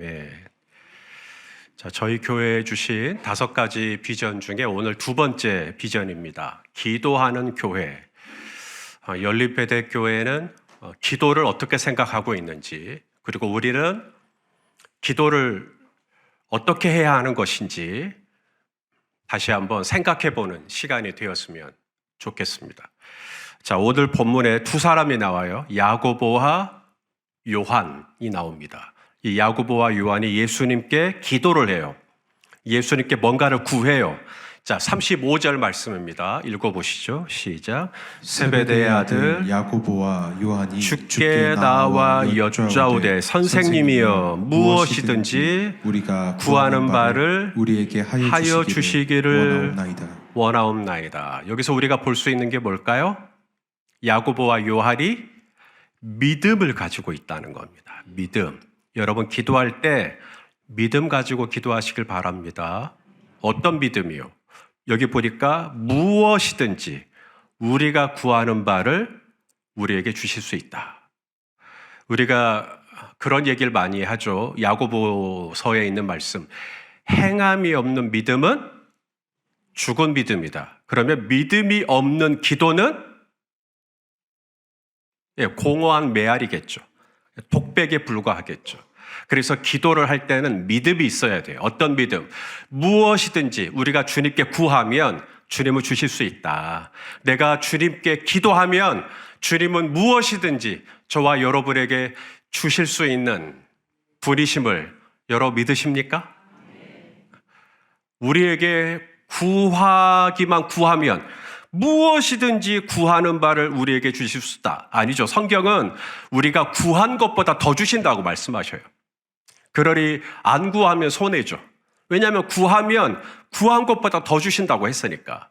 아멘. 자, 저희 교회에 주신 5가지 비전 중에 오늘 2번째 비전입니다. 기도하는 교회. 연립배대교회는 기도를 어떻게 생각하고 있는지, 그리고 우리는 기도를 어떻게 해야 하는 것인지 다시 한번 생각해보는 시간이 되었으면 좋겠습니다. 자, 오늘 본문에 2사람이 나와요. 야고보와 요한이 나옵니다. 이 야고보와 요한이 예수님께 기도를 해요. 예수님께 뭔가를 구해요. 자, 35절 말씀입니다. 읽어보시죠. 시작. 세베대의 아들 야고보와 요한이 주께 나와 여짜오되 선생님이여 무엇이든지 우리가 구하는 바를 우리에게 하여 주시기를 원하옵나이다. 여기서 우리가 볼 수 있는 게 뭘까요? 야고보와 요한이 믿음을 가지고 있다는 겁니다. 믿음. 여러분 기도할 때 믿음 가지고 기도하시길 바랍니다. 어떤 믿음이요? 여기 보니까 무엇이든지 우리가 구하는 바를 우리에게 주실 수 있다. 우리가 그런 얘기를 많이 하죠. 야고보서에 있는 말씀. 행함이 없는 믿음은 죽은 믿음이다. 그러면 믿음이 없는 기도는 공허한 메아리겠죠. 독백에 불과하겠죠. 그래서 기도를 할 때는 믿음이 있어야 돼요. 어떤 믿음? 무엇이든지 우리가 주님께 구하면 주님은 주실 수 있다. 내가 주님께 기도하면 주님은 무엇이든지 저와 여러분에게 주실 수 있는 분이심을 여러분 믿으십니까? 우리에게 구하기만 구하면 무엇이든지 구하는 바를 우리에게 주실 수 있다. 아니죠. 성경은 우리가 구한 것보다 더 주신다고 말씀하셔요. 그러니 안 구하면 손해죠. 왜냐하면 구하면 구한 것보다 더 주신다고 했으니까.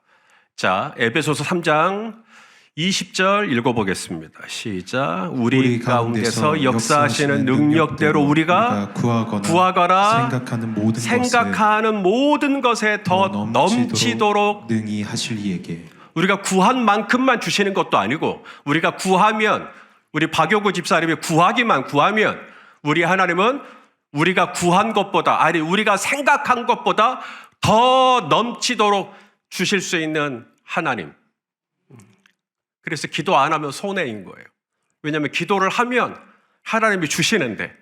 자, 에베소서 3장 20절 읽어보겠습니다. 시작. 우리 가운데서 역사하시는 능력대로 우리가 구하거나 생각하는 모든 것에 더 넘치도록 능히 하실 이에게. 우리가 구한 만큼만 주시는 것도 아니고 우리가 구하면, 우리 박효구 집사님이 구하기만 구하면 우리 하나님은 우리가 구한 것보다, 아니 우리가 생각한 것보다 더 넘치도록 주실 수 있는 하나님. 그래서 기도 안 하면 손해인 거예요. 왜냐하면 기도를 하면 하나님이 주시는데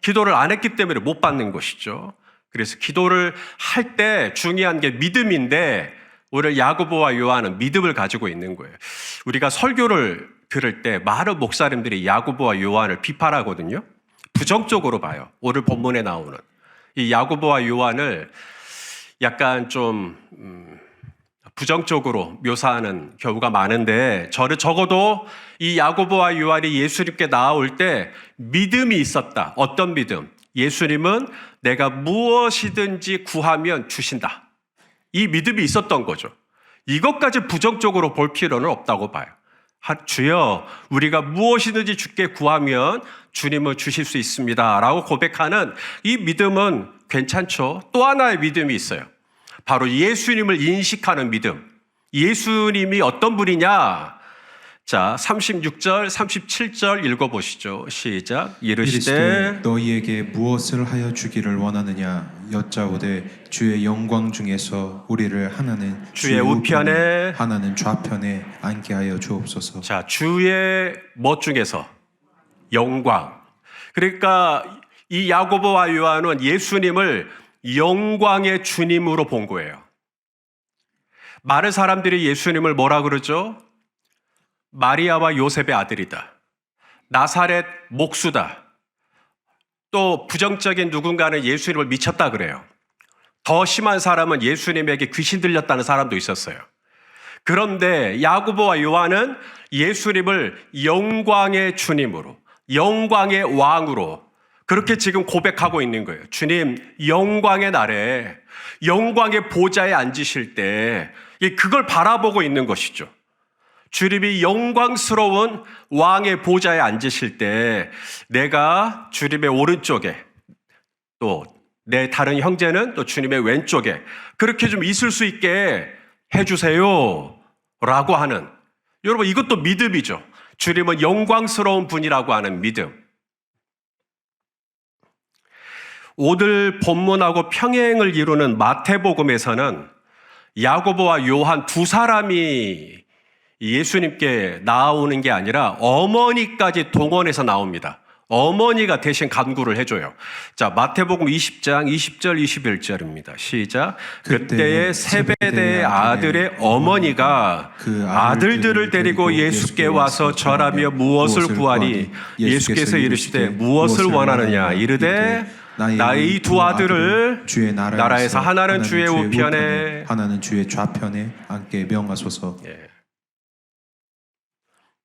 기도를 안 했기 때문에 못 받는 것이죠. 그래서 기도를 할 때 중요한 게 믿음인데 오늘 야고보와 요한은 믿음을 가지고 있는 거예요. 우리가 설교를 들을 때 많은 목사님들이 야고보와 요한을 비판하거든요. 부정적으로 봐요. 오늘 본문에 나오는 이 야고보와 요한을 약간 좀 부정적으로 묘사하는 경우가 많은데, 저는 적어도 이 야고보와 요한이 예수님께 나올 때 믿음이 있었다. 어떤 믿음? 예수님은 내가 무엇이든지 구하면 주신다. 이 믿음이 있었던 거죠. 이것까지 부정적으로 볼 필요는 없다고 봐요. 주여, 우리가 무엇이든지 주께 구하면 주님은 주실 수 있습니다 라고 고백하는 이 믿음은 괜찮죠. 또 하나의 믿음이 있어요. 바로 예수님을 인식하는 믿음. 예수님이 어떤 분이냐? 자, 36절, 37절 읽어보시죠. 시작. 이르시되 너희에게 무엇을 하여 주기를 원하느냐 여짜오되 주의 영광 중에서 우리를 하나는 주의 우편에 하나는 좌편에 앉게 하여 주옵소서. 자, 주의 뭐 중에서? 영광. 그러니까 이 야고보와 요한은 예수님을 영광의 주님으로 본 거예요. 많은 사람들이 예수님을 뭐라 그러죠? 마리아와 요셉의 아들이다. 나사렛 목수다. 또 부정적인 누군가는 예수님을 미쳤다 그래요. 더 심한 사람은 예수님에게 귀신 들렸다는 사람도 있었어요. 그런데 야고보와 요한은 예수님을 영광의 주님으로, 영광의 왕으로 그렇게 지금 고백하고 있는 거예요. 주님, 영광의 날에 영광의 보좌에 앉으실 때 그걸 바라보고 있는 것이죠. 주님이 영광스러운 왕의 보좌에 앉으실 때 내가 주님의 오른쪽에, 또 내 다른 형제는 또 주님의 왼쪽에 그렇게 좀 있을 수 있게 해주세요 라고 하는, 여러분 이것도 믿음이죠. 주님은 영광스러운 분이라고 하는 믿음. 오늘 본문하고 평행을 이루는 마태복음에서는 야고보와 요한 두 사람이 예수님께 나오는 게 아니라 어머니까지 동원해서 나옵니다. 어머니가 대신 간구를 해줘요. 자, 마태복음 20장 20절 21절입니다. 시작. 그때의 세베대의 아들의 어머니가 그 아들들을 데리고 예수께 와서 절하며 무엇을 구하니 예수께서 이르시되 무엇을 원하느냐 이르되 나의 이 두 아들을 주의 나라에서 하나는 주의 우편에 하나는 주의 좌편에 앉게 명하소서. 예.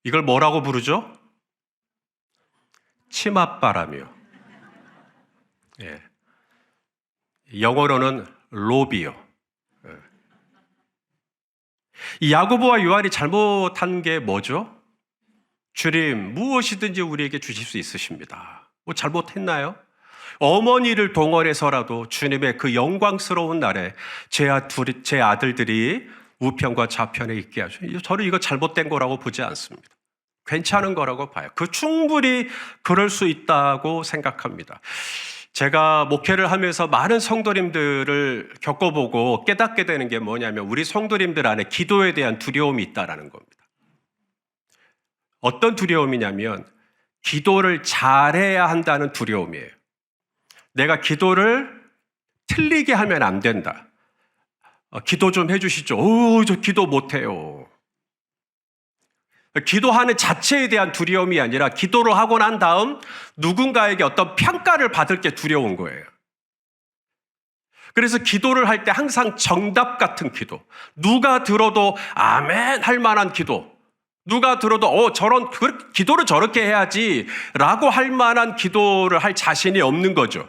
이걸 뭐라고 부르죠? 치맛바람이요. 예. 영어로는 로비요. 예. 이 야고보와 요한이 잘못한 게 뭐죠? 주님, 무엇이든지 우리에게 주실 수 있으십니다. 뭐 잘못했나요? 어머니를 동원해서라도 주님의 그 영광스러운 날에 제 아들들이 우편과 좌편에 있게 하죠. 저는 이거 잘못된 거라고 보지 않습니다. 괜찮은 거라고 봐요. 충분히 그럴 수 있다고 생각합니다. 제가 목회를 하면서 많은 성도님들을 겪어보고 깨닫게 되는 게 뭐냐면 우리 성도님들 안에 기도에 대한 두려움이 있다는 겁니다. 어떤 두려움이냐면 기도를 잘해야 한다는 두려움이에요. 내가 기도를 틀리게 하면 안 된다. 기도 좀 해주시죠. 저 기도 못해요. 기도하는 자체에 대한 두려움이 아니라 기도를 하고 난 다음 누군가에게 어떤 평가를 받을 게 두려운 거예요. 그래서 기도를 할 때 항상 정답 같은 기도, 누가 들어도 아멘 할 만한 기도, 누가 들어도 기도를 저렇게 해야지 라고 할 만한 기도를 할 자신이 없는 거죠.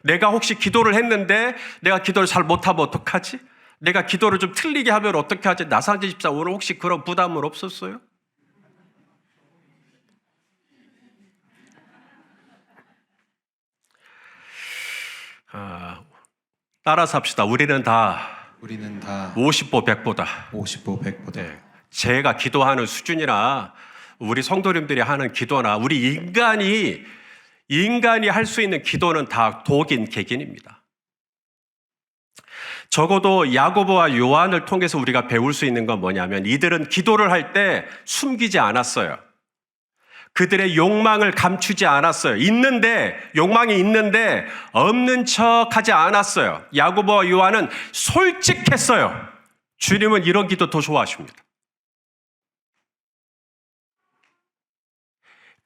내가 혹시 기도를 했는데 내가 기도를 잘 못하면 어떡하지? 내가 기도를 좀 틀리게 하면 어떻게 하지? 나상재 집사 오늘 혹시 그런 부담은 없었어요? 따라서 합시다. 우리는 다 50보 100보다. 50보 100보다. 네. 제가 기도하는 수준이나 우리 성도님들이 하는 기도나 우리 인간이 할 수 있는 기도는 다 독인 객인입니다. 적어도 야고보와 요한을 통해서 우리가 배울 수 있는 건 뭐냐면 이들은 기도를 할 때 숨기지 않았어요. 그들의 욕망을 감추지 않았어요. 욕망이 있는데 없는 척 하지 않았어요. 야고보와 요한은 솔직했어요. 주님은 이런 기도 더 좋아하십니다.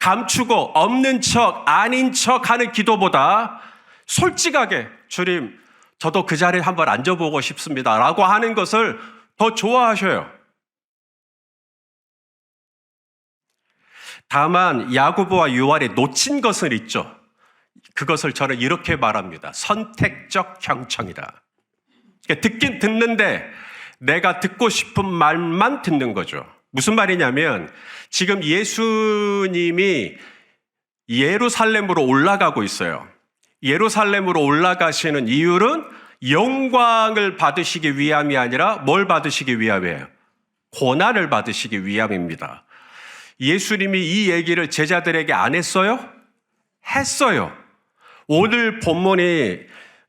감추고 없는 척, 아닌 척 하는 기도보다 솔직하게 주님, 저도 그 자리에 한번 앉아보고 싶습니다 라고 하는 것을 더 좋아하셔요. 다만 야고보와 요한이 놓친 것은 있죠. 그것을 저는 이렇게 말합니다. 선택적 경청이다. 그러니까 듣긴 듣는데 내가 듣고 싶은 말만 듣는 거죠. 무슨 말이냐면 지금 예수님이 예루살렘으로 올라가고 있어요. 예루살렘으로 올라가시는 이유는 영광을 받으시기 위함이 아니라 뭘 받으시기 위함이에요? 고난을 받으시기 위함입니다. 예수님이 이 얘기를 제자들에게 안 했어요? 했어요. 오늘 본문이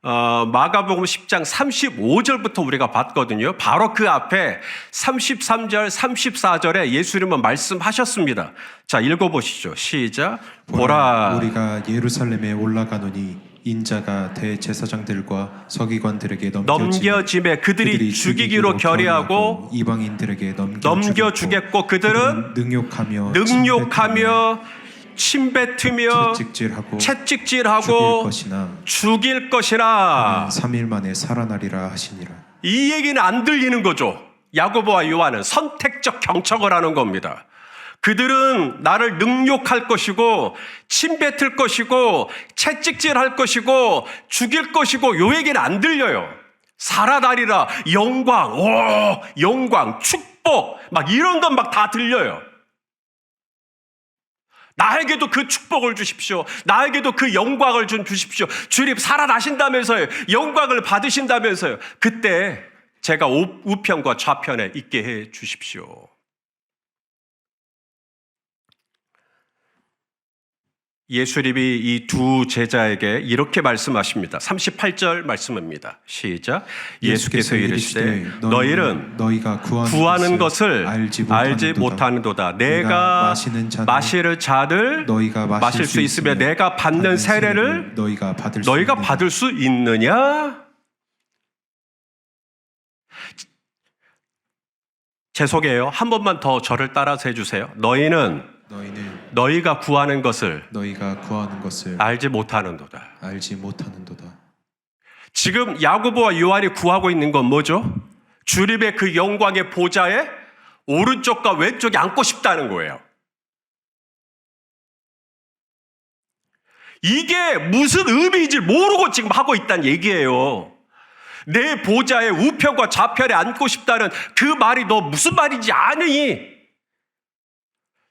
마가복음 10장 35절부터 우리가 봤거든요. 바로 그 앞에 33절, 34절에 예수님은 말씀하셨습니다. 자, 읽어보시죠. 시작. 보라, 우리가 예루살렘에 올라가노니 인자가 대제사장들과 서기관들에게 넘겨짐에 그들이 죽이기로 결의하고 이방인들에게 넘겨주겠고 그들은 능욕하며 침뱉으며 채찍질하고 죽일 것이나 3일 만에 살아나리라 하시니라. 이 얘기는 안 들리는 거죠. 야고보와 요한은 선택적 경청을 하는 겁니다. 그들은 나를 능욕할 것이고 침뱉을 것이고 채찍질할 것이고 죽일 것이고 요 얘기는 안 들려요. 살아나리라, 영광, 축복 막 이런 건 막 다 들려요. 나에게도 그 축복을 주십시오. 나에게도 그 영광을 좀 주십시오. 주님 살아나신다면서요. 영광을 받으신다면서요. 그때 제가 우편과 좌편에 있게 해 주십시오. 예수님이 이 두 제자에게 이렇게 말씀하십니다. 38절 말씀입니다. 시작. 예수께서 이르시되 너희는 너희가 구하는 것을 알지 못하는도다. 내가 마시는 잔을 너희가 마실 수 있으며 내가 받는 세례를 너희가 받을 수 있느냐? 죄송해요. 한 번만 더 저를 따라서 해주세요. 너희는 너희가 구하는 것을 알지 못하는도다. 지금 야고보와 요한이 구하고 있는 건 뭐죠? 주님의 그 영광의 보좌에 오른쪽과 왼쪽에 앉고 싶다는 거예요. 이게 무슨 의미인지 모르고 지금 하고 있다는 얘기예요. 내 보좌의 우편과 좌편에 앉고 싶다는 그 말이 너 무슨 말인지 아니?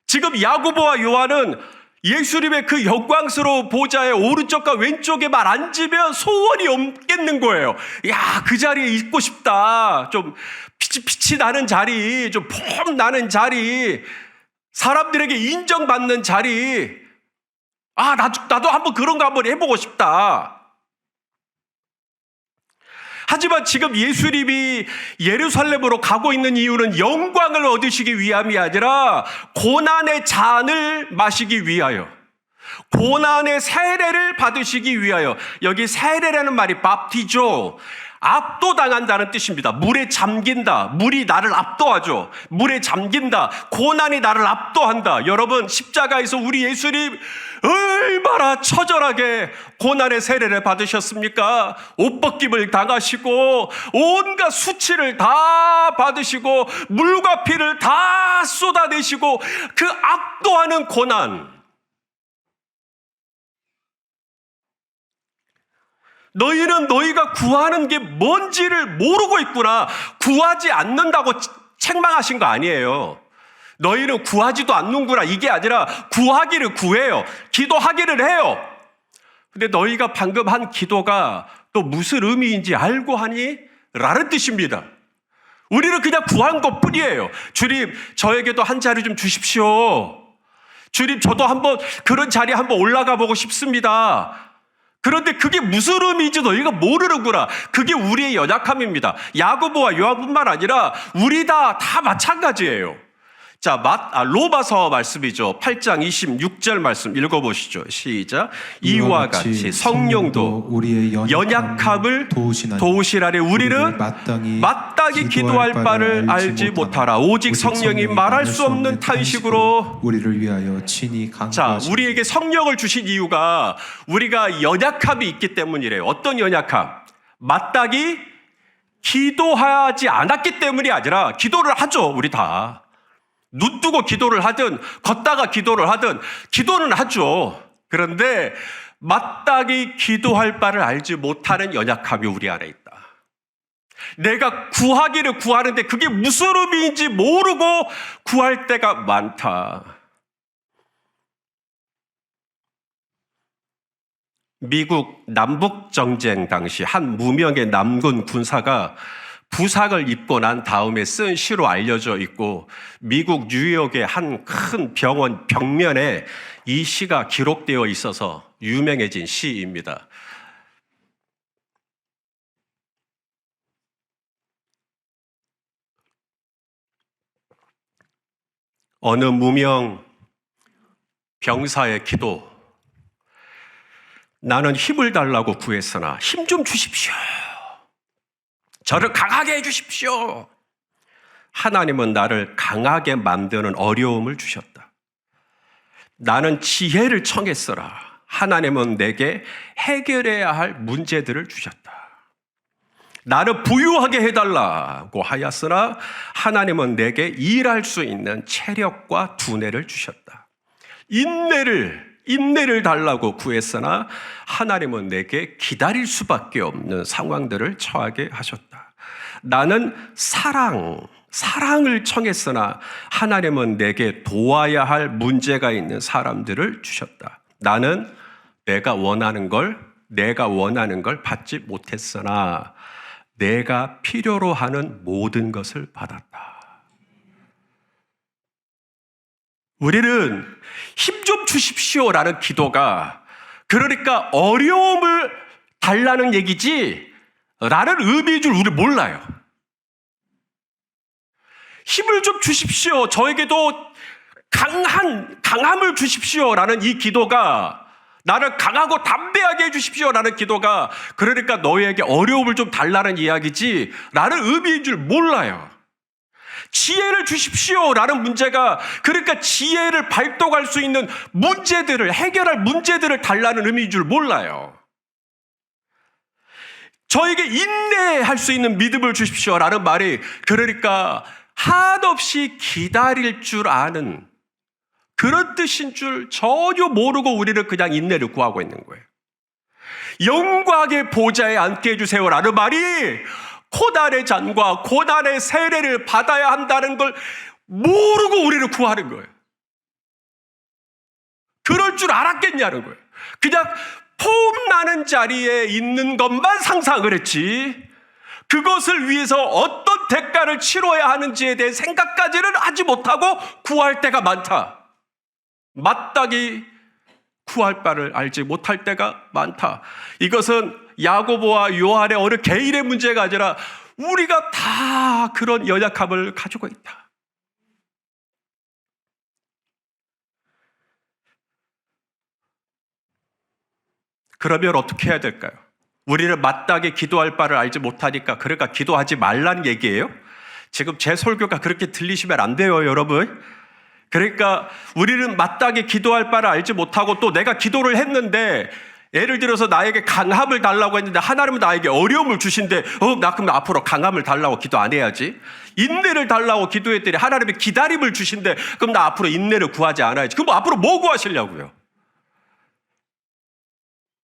지금 야고보와 요한은 예수님의 그 영광스러운 보좌의 오른쪽과 왼쪽에만 앉으면 소원이 없겠는 거예요. 야, 그 자리에 있고 싶다. 좀 피치 나는 자리, 좀 폼 나는 자리, 사람들에게 인정받는 자리. 아, 나도 한번 그런 거 한번 해보고 싶다. 하지만 지금 예수님이 예루살렘으로 가고 있는 이유는 영광을 얻으시기 위함이 아니라 고난의 잔을 마시기 위하여, 고난의 세례를 받으시기 위하여. 여기 세례라는 말이 밥티조, 압도당한다는 뜻입니다. 물에 잠긴다. 물이 나를 압도하죠. 물에 잠긴다. 고난이 나를 압도한다. 여러분, 십자가에서 우리 예수님 얼마나 처절하게 고난의 세례를 받으셨습니까? 옷벗김을 당하시고 온갖 수치를 다 받으시고 물과 피를 다 쏟아내시고 그 압도하는 고난. 너희는 너희가 구하는 게 뭔지를 모르고 있구나. 구하지 않는다고 책망하신 거 아니에요. 너희는 구하지도 않는구나. 이게 아니라 구하기를 구해요. 기도하기를 해요. 근데 너희가 방금 한 기도가 또 무슨 의미인지 알고 하니? 라는 뜻입니다. 우리는 그냥 구한 것 뿐이에요. 주님, 저에게도 한 자리 좀 주십시오. 주님, 저도 한번 그런 자리에 한번 올라가 보고 싶습니다. 그런데 그게 무슨 의미인지 너희가 모르는구나. 그게 우리의 연약함입니다. 야고보와 요한뿐만 아니라 우리 다 마찬가지예요. 자, 로마서 말씀이죠. 8장 26절 말씀 읽어보시죠. 시작. 이와 같이 성령도 우리의 연약함을 도우시나니 우리는 마땅히 기도할 바를 알지 못하라. 오직 성령이 말할 수 없는 탄식으로 우리를 위하여 친히 강구하시니. 자, 우리에게 성령을 주신 이유가 우리가 연약함이 있기 때문이래요. 어떤 연약함? 마땅히 기도하지 않았기 때문이 아니라, 기도를 하죠. 우리 다. 눈 뜨고 기도를 하든 걷다가 기도를 하든 기도는 하죠. 그런데 마땅히 기도할 바를 알지 못하는 연약함이 우리 안에 있다. 내가 구하기를 구하는데 그게 무슨 의미인지 모르고 구할 때가 많다. 미국 남북정쟁 당시 한 무명의 남군 군사가 부상을 입고 난 다음에 쓴 시로 알려져 있고, 미국 뉴욕의 한 큰 병원 벽면에 이 시가 기록되어 있어서 유명해진 시입니다. 어느 무명 병사의 기도. 나는 힘을 달라고 구했으나 힘 좀 주십시오. 저를 강하게 해주십시오. 하나님은 나를 강하게 만드는 어려움을 주셨다. 나는 지혜를 청했으나 하나님은 내게 해결해야 할 문제들을 주셨다. 나를 부유하게 해달라고 하였으나 하나님은 내게 일할 수 있는 체력과 두뇌를 주셨다. 인내를 달라고 구했으나 하나님은 내게 기다릴 수밖에 없는 상황들을 처하게 하셨다. 나는 사랑을 청했으나 하나님은 내게 도와야 할 문제가 있는 사람들을 주셨다. 나는 내가 원하는 걸 받지 못했으나 내가 필요로 하는 모든 것을 받았다. 우리는 힘 좀 주십시오라는 기도가 그러니까 어려움을 달라는 얘기지 라는 의미인 줄 우리 몰라요. 힘을 좀 주십시오. 저에게도 강함을 주십시오라는 이 기도가 나를 강하고 담대하게 해주십시오라는 기도가 그러니까 너희에게 어려움을 좀 달라는 이야기지 라는 의미인 줄 몰라요. 지혜를 주십시오라는 문제가 그러니까 지혜를 발동할 수 있는 문제들을 해결할 문제들을 달라는 의미인 줄 몰라요. 저에게 인내할 수 있는 믿음을 주십시오라는 말이 그러니까 한없이 기다릴 줄 아는 그런 뜻인 줄 전혀 모르고 우리는 그냥 인내를 구하고 있는 거예요. 영광의 보좌에 앉게 해주세요라는 말이 고난의 잔과 고난의 세례를 받아야 한다는 걸 모르고 우리를 구하는 거예요. 그럴 줄 알았겠냐는 거예요. 그냥 폼나는 자리에 있는 것만 상상을 했지 그것을 위해서 어떤 대가를 치러야 하는지에 대해 생각까지는 하지 못하고 구할 때가 많다. 마땅히 구할 바를 알지 못할 때가 많다. 이것은 야고보와 요한의 어느 개인의 문제가 아니라 우리가 다 그런 연약함을 가지고 있다. 그러면 어떻게 해야 될까요? 우리는 마땅히 기도할 바를 알지 못하니까 그러니까 기도하지 말라는 얘기예요? 지금 제 설교가 그렇게 들리시면 안 돼요, 여러분. 그러니까 우리는 마땅히 기도할 바를 알지 못하고 또 내가 기도를 했는데 예를 들어서 나에게 강함을 달라고 했는데 하나님은 나에게 어려움을 주신데 나 그럼 앞으로 강함을 달라고 기도 안 해야지. 인내를 달라고 기도했더니 하나님이 기다림을 주신데 그럼 나 앞으로 인내를 구하지 않아야지. 그럼 앞으로 뭐 구하시려고요?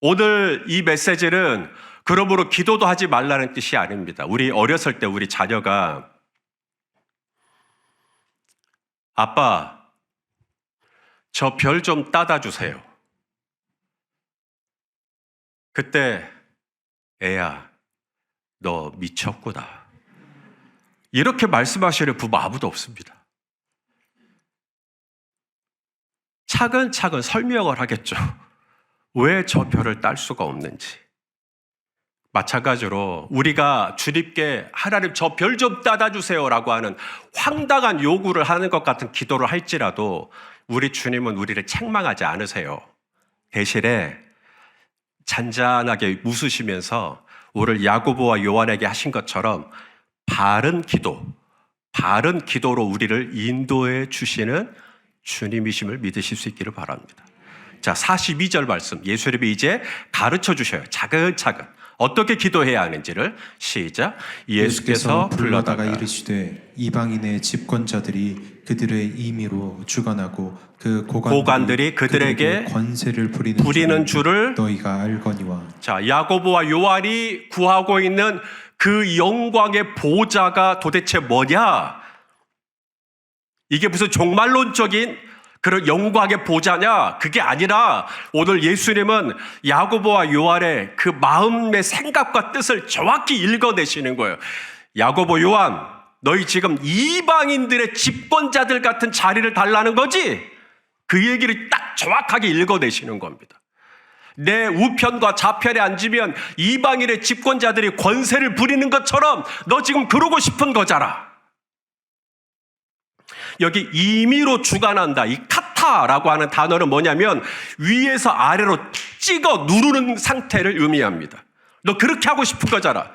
오늘 이 메시지는 그러므로 기도도 하지 말라는 뜻이 아닙니다. 우리 어렸을 때 우리 자녀가 아빠, 저 별 좀 따다 주세요. 그때 애야, 너 미쳤구나. 이렇게 말씀하시는 부모 아무도 없습니다. 차근차근 설명을 하겠죠. 왜 저 별을 딸 수가 없는지. 마찬가지로 우리가 주님께 하나님 저 별 좀 따다 주세요라고 하는 황당한 요구를 하는 것 같은 기도를 할지라도 우리 주님은 우리를 책망하지 않으세요. 대신에 잔잔하게 웃으시면서 오늘 야고보와 요한에게 하신 것처럼 바른 기도로 우리를 인도해 주시는 주님이심을 믿으실 수 있기를 바랍니다. 자, 42절 말씀 예수님이 이제 가르쳐 주셔요. 차근차근 어떻게 기도해야 하는지를. 시작. 예수께서 불러다가 이르시되 이방인의 집권자들이 그들의 임의로 주관하고 그 고관들이 그들에게 권세를 부리는 줄을 너희가 알거니와. 자, 야고보와 요한이 구하고 있는 그 영광의 보좌가 도대체 뭐냐? 이게 무슨 종말론적인 그런 영광의 보좌냐? 그게 아니라 오늘 예수님은 야고보와 요한의 그 마음의 생각과 뜻을 정확히 읽어내시는 거예요. 야고보, 요한, 너희 지금 이방인들의 집권자들 같은 자리를 달라는 거지? 그 얘기를 딱 정확하게 읽어내시는 겁니다. 내 우편과 좌편에 앉으면 이방인의 집권자들이 권세를 부리는 것처럼 너 지금 그러고 싶은 거잖아. 여기 임의로 주관한다. 이 카타라고 하는 단어는 뭐냐면 위에서 아래로 찍어 누르는 상태를 의미합니다. 너 그렇게 하고 싶은 거잖아.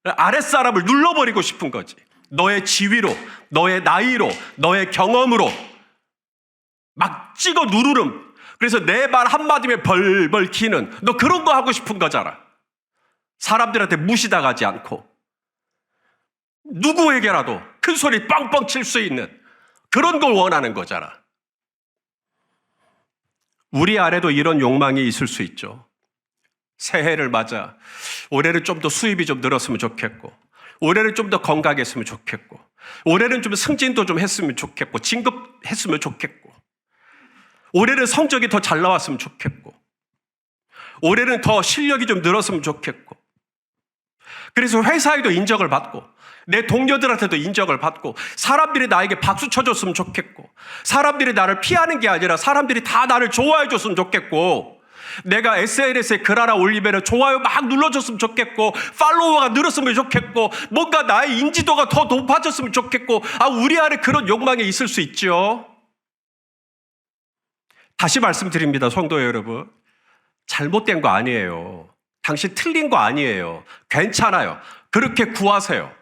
아랫사람을 눌러버리고 싶은 거지. 너의 지위로, 너의 나이로, 너의 경험으로 막 찍어 누르는. 그래서 내 말 한마디면 벌벌 기는. 너 그런 거 하고 싶은 거잖아. 사람들한테 무시당하지 않고 누구에게라도 큰 소리 뻥뻥 칠 수 있는 그런 걸 원하는 거잖아. 우리 안에도 이런 욕망이 있을 수 있죠. 새해를 맞아 올해는 좀 더 수입이 좀 늘었으면 좋겠고, 올해는 좀 더 건강했으면 좋겠고, 올해는 좀 승진도 좀 했으면 좋겠고, 진급했으면 좋겠고, 올해는 성적이 더 잘 나왔으면 좋겠고, 올해는 더 실력이 좀 늘었으면 좋겠고. 그래서 회사에도 인정을 받고 내 동료들한테도 인정을 받고 사람들이 나에게 박수 쳐줬으면 좋겠고 사람들이 나를 피하는 게 아니라 사람들이 다 나를 좋아해 줬으면 좋겠고 내가 SNS에 글 하나 올리면 좋아요 막 눌러줬으면 좋겠고 팔로워가 늘었으면 좋겠고 뭔가 나의 인지도가 더 높아졌으면 좋겠고 우리 안에 그런 욕망이 있을 수 있죠. 다시 말씀드립니다. 성도 여러분, 잘못된 거 아니에요. 당신 틀린 거 아니에요. 괜찮아요. 그렇게 구하세요.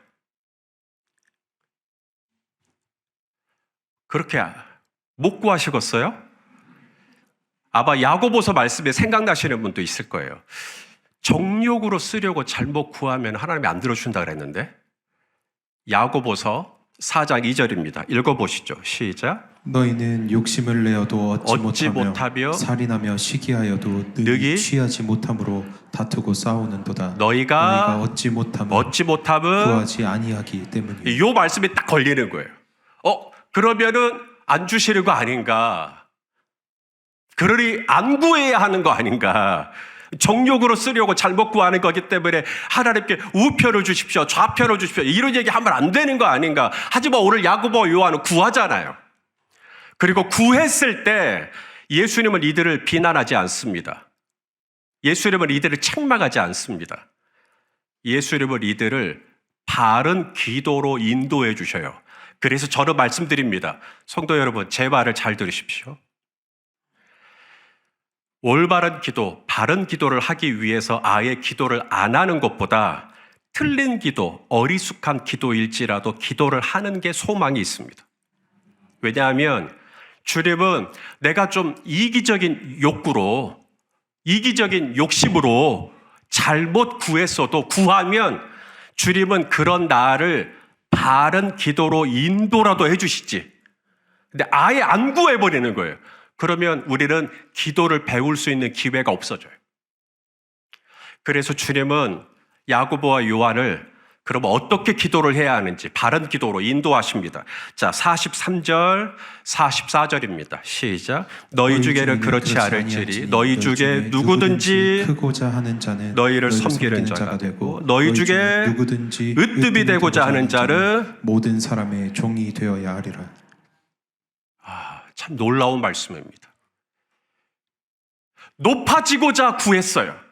그렇게 못 구하시겠어요? 아마 야고보서 말씀에 생각나시는 분도 있을 거예요. 정욕으로 쓰려고 잘못 구하면 하나님이 안 들어준다 그랬는데 야고보서 4장 2절입니다. 읽어보시죠. 시작. 너희는 욕심을 내어도 얻지 못하며 살인하며 시기하여도 능히 취하지 못함으로 다투고 싸우는도다. 너희가 얻지 못함은 구하지 아니하기 때문이요. 이 말씀이 딱 걸리는 거예요. 그러면은 안 주시는 거 아닌가? 그러니 안 구해야 하는 거 아닌가? 정욕으로 쓰려고 잘못 구하는 거기 때문에 하나님께 우편을 주십시오, 좌편을 주십시오 이런 얘기 하면 안 되는 거 아닌가? 하지만 오늘 야고보 요한은 구하잖아요. 그리고 구했을 때 예수님은 이들을 비난하지 않습니다. 예수님은 이들을 책망하지 않습니다. 예수님은 이들을 바른 기도로 인도해 주셔요. 그래서 저는 말씀드립니다. 성도 여러분, 제 말을 잘 들으십시오. 올바른 기도, 바른 기도를 하기 위해서 아예 기도를 안 하는 것보다 틀린 기도, 어리숙한 기도일지라도 기도를 하는 게 소망이 있습니다. 왜냐하면 주님은 내가 좀 이기적인 욕구로, 이기적인 욕심으로 잘못 구했어도 구하면 주님은 그런 나를 바른 기도로 인도라도 해주시지. 근데 아예 안 구해버리는 거예요. 그러면 우리는 기도를 배울 수 있는 기회가 없어져요. 그래서 주님은 야고보와 요한을 그럼 어떻게 기도를 해야 하는지 바른 기도로 인도하십니다. 자, 43절, 44절입니다. 시작. 너희 중에는 그렇지 않을지니 너희 중에 누구든지 크고자 하는 자는 너희를 섬기는 자가 되고 너희 중에 누구든지 으뜸이 되고자 하는 자는 모든 사람의 종이 되어야 하리라. 참 놀라운 말씀입니다. 높아지고자 구했어요.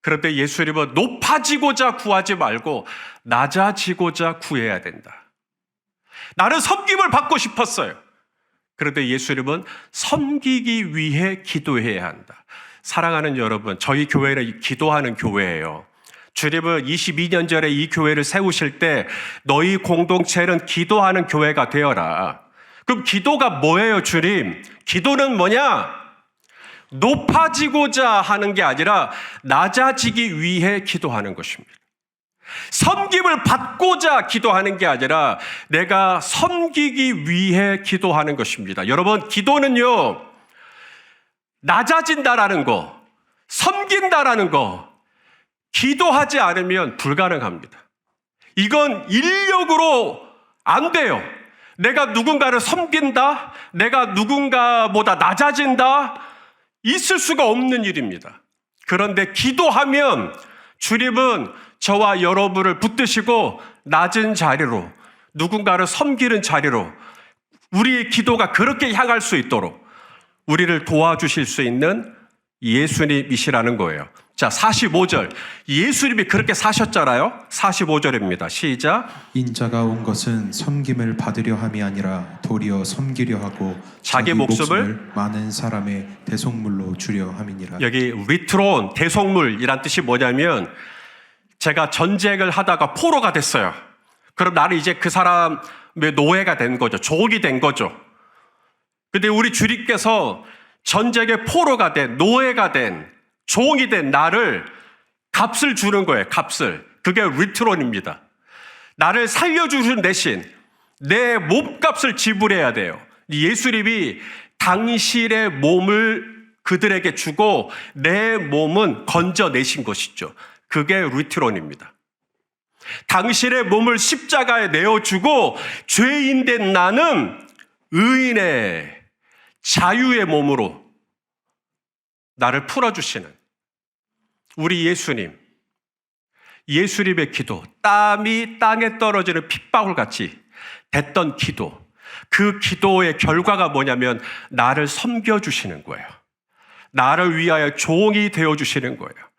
그런데 예수님은 높아지고자 구하지 말고 낮아지고자 구해야 된다. 나는 섬김을 받고 싶었어요. 그런데 예수님은 섬기기 위해 기도해야 한다. 사랑하는 여러분, 저희 교회는 기도하는 교회예요. 주님은 22년 전에 이 교회를 세우실 때 너희 공동체는 기도하는 교회가 되어라. 그럼 기도가 뭐예요, 주님? 기도는 뭐냐? 높아지고자 하는 게 아니라 낮아지기 위해 기도하는 것입니다. 섬김을 받고자 기도하는 게 아니라 내가 섬기기 위해 기도하는 것입니다. 여러분, 기도는요, 낮아진다라는 거, 섬긴다라는 거, 기도하지 않으면 불가능합니다. 이건 인력으로 안 돼요. 내가 누군가를 섬긴다, 내가 누군가보다 낮아진다, 있을 수가 없는 일입니다. 그런데 기도하면 주님은 저와 여러분을 붙드시고 낮은 자리로, 누군가를 섬기는 자리로 우리의 기도가 그렇게 향할 수 있도록 우리를 도와주실 수 있는 예수님이시라는 거예요. 자, 45절. 예수님이 그렇게 사셨잖아요. 45절입니다. 시작. 인자가 온 것은 섬김을 받으려 함이 아니라 도리어 섬기려 하고 자기 목숨을 많은 사람의 대속물로 주려 함이니라. 여기 리트론, 대속물이란 뜻이 뭐냐면 제가 전쟁을 하다가 포로가 됐어요. 그럼 나는 이제 그 사람의 노예가 된 거죠. 종이 된 거죠. 근데 우리 주님께서 전쟁의 포로가 된, 노예가 된, 종이 된 나를 값을 주는 거예요. 값을. 그게 리트론입니다. 나를 살려주신 대신 내 몸값을 지불해야 돼요. 예수님이 당신의 몸을 그들에게 주고 내 몸은 건져내신 것이죠. 그게 리트론입니다. 당신의 몸을 십자가에 내어주고 죄인된 나는 의인의 자유의 몸으로 나를 풀어주시는 우리 예수님. 예수님의 기도, 땀이 땅에 떨어지는 핏방울같이 됐던 기도, 그 기도의 결과가 뭐냐면 나를 섬겨주시는 거예요. 나를 위하여 종이 되어주시는 거예요.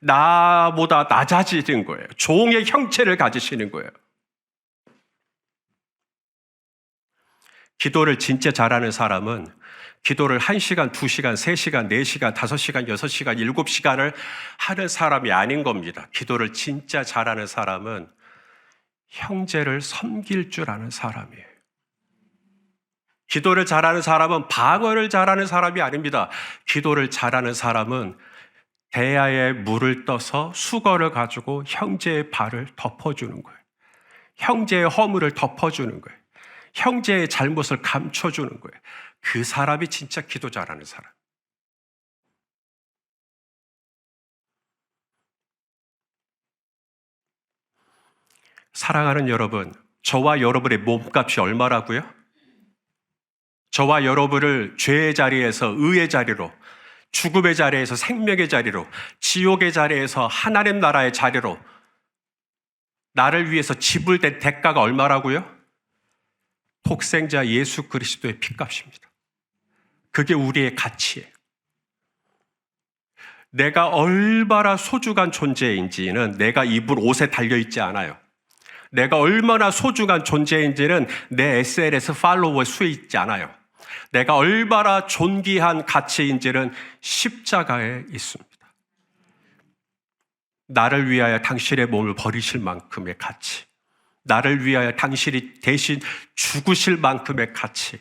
나보다 낮아지는 거예요. 종의 형체를 가지시는 거예요. 기도를 진짜 잘하는 사람은 기도를 1시간, 2시간, 3시간, 4시간, 5시간, 6시간, 7시간을 하는 사람이 아닌 겁니다. 기도를 진짜 잘하는 사람은 형제를 섬길 줄 아는 사람이에요. 기도를 잘하는 사람은 방언을 잘하는 사람이 아닙니다. 기도를 잘하는 사람은 대야에 물을 떠서 수건을 가지고 형제의 발을 덮어주는 거예요. 형제의 허물을 덮어주는 거예요. 형제의 잘못을 감춰주는 거예요. 그 사람이 진짜 기도 잘하는 사람. 사랑하는 여러분, 저와 여러분의 몸값이 얼마라고요? 저와 여러분을 죄의 자리에서 의의 자리로, 죽음의 자리에서 생명의 자리로, 지옥의 자리에서 하나님 나라의 자리로 나를 위해서 지불된 대가가 얼마라고요? 독생자 예수 그리스도의 피값입니다. 그게 우리의 가치예요. 내가 얼마나 소중한 존재인지는 내가 입은 옷에 달려있지 않아요. 내가 얼마나 소중한 존재인지는 내 SNS 팔로워에 수에 있지 않아요. 내가 얼마나 존귀한 가치인지는 십자가에 있습니다. 나를 위하여 당신의 몸을 버리실 만큼의 가치, 나를 위하여 당신이 대신 죽으실 만큼의 가치,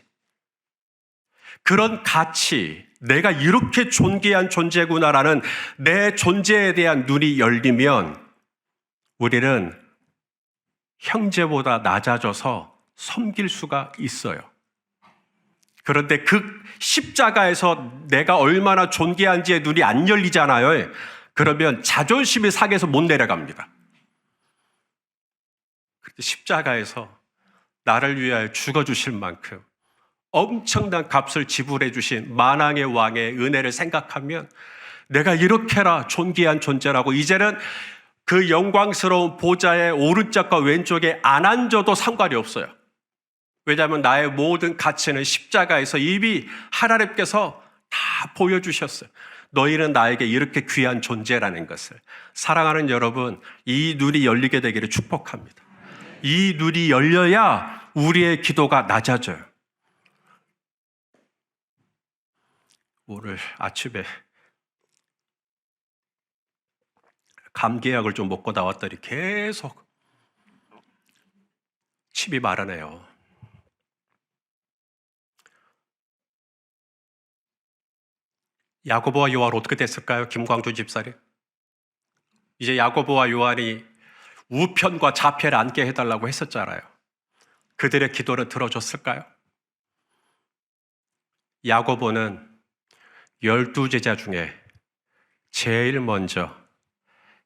그런 가치, 내가 이렇게 존귀한 존재구나라는 내 존재에 대한 눈이 열리면 우리는 형제보다 낮아져서 섬길 수가 있어요. 그런데 그 십자가에서 내가 얼마나 존귀한지에 눈이 안 열리잖아요. 그러면 자존심이 상해서 못 내려갑니다. 십자가에서 나를 위하여 죽어주실 만큼 엄청난 값을 지불해 주신 만왕의 왕의 은혜를 생각하면 내가 이렇게나 존귀한 존재라고 이제는 그 영광스러운 보좌의 오른쪽과 왼쪽에 안 앉아도 상관이 없어요. 왜냐하면 나의 모든 가치는 십자가에서 이미 하나님께서 다 보여주셨어요. 너희는 나에게 이렇게 귀한 존재라는 것을. 사랑하는 여러분, 이 눈이 열리게 되기를 축복합니다. 이 눈이 열려야 우리의 기도가 낮아져요. 오늘 아침에 감기약을 좀 먹고 나왔더니 계속 침이 마르네요. 야고보와 요한 어떻게 됐을까요? 김광준 집사님. 이제 야고보와 요한이 우편과 좌편을 앉게 해달라고 했었잖아요. 그들의 기도를 들어줬을까요? 야고보는 12제자 중에 제일 먼저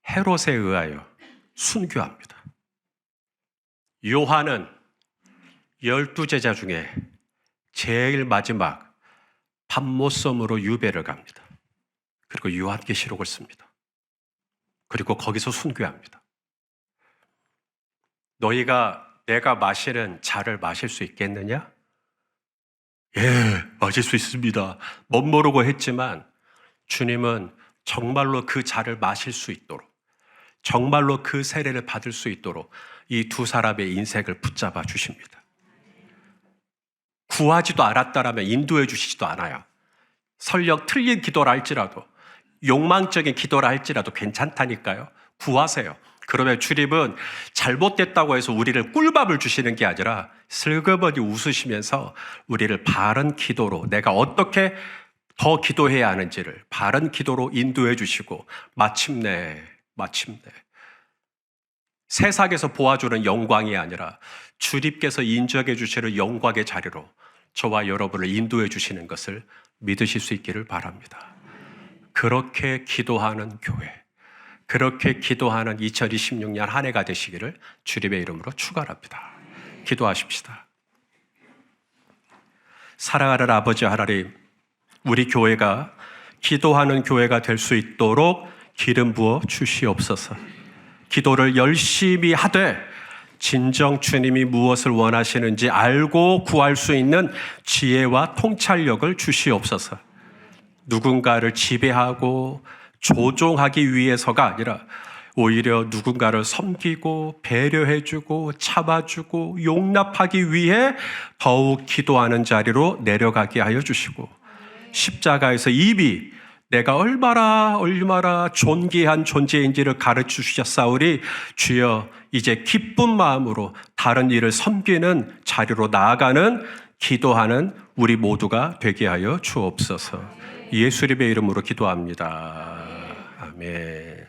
헤롯에 의하여 순교합니다. 요한은 12제자 중에 제일 마지막 밤모섬으로 유배를 갑니다. 그리고 요한계시록을 씁니다. 그리고 거기서 순교합니다. 너희가 내가 마시는 잔을 마실 수 있겠느냐? 예, 마실 수 있습니다. 멋모르고 했지만 주님은 정말로 그 잔을 마실 수 있도록, 정말로 그 세례를 받을 수 있도록 이 두 사람의 인생을 붙잡아 주십니다. 구하지도 않았다라면 인도해 주시지도 않아요. 설령 틀린 기도라 할지라도, 욕망적인 기도라 할지라도 괜찮다니까요. 구하세요. 그러면 주님은 잘못됐다고 해서 우리를 꿀밥을 주시는 게 아니라 슬그머니 웃으시면서 우리를 바른 기도로, 내가 어떻게 더 기도해야 하는지를 바른 기도로 인도해 주시고 마침내 세상에서 보아주는 영광이 아니라 주님께서 인정해 주시는 영광의 자리로 저와 여러분을 인도해 주시는 것을 믿으실 수 있기를 바랍니다. 그렇게 기도하는 교회, 그렇게 기도하는 2026년 한 해가 되시기를 주님의 이름으로 축원합니다. 기도하십시다. 사랑하는 아버지 하나님, 우리 교회가 기도하는 교회가 될 수 있도록 기름 부어 주시옵소서. 기도를 열심히 하되 진정 주님이 무엇을 원하시는지 알고 구할 수 있는 지혜와 통찰력을 주시옵소서. 누군가를 지배하고 조종하기 위해서가 아니라 오히려 누군가를 섬기고 배려해주고 참아주고 용납하기 위해 더욱 기도하는 자리로 내려가게 하여 주시고, 십자가에서 입이 내가 얼마나 존귀한 존재인지를 가르쳐 주셨사오니 주여 이제 기쁜 마음으로 다른 일을 섬기는 자리로 나아가는 기도하는 우리 모두가 되게 하여 주옵소서. 예수님의 이름으로 기도합니다. 아멘.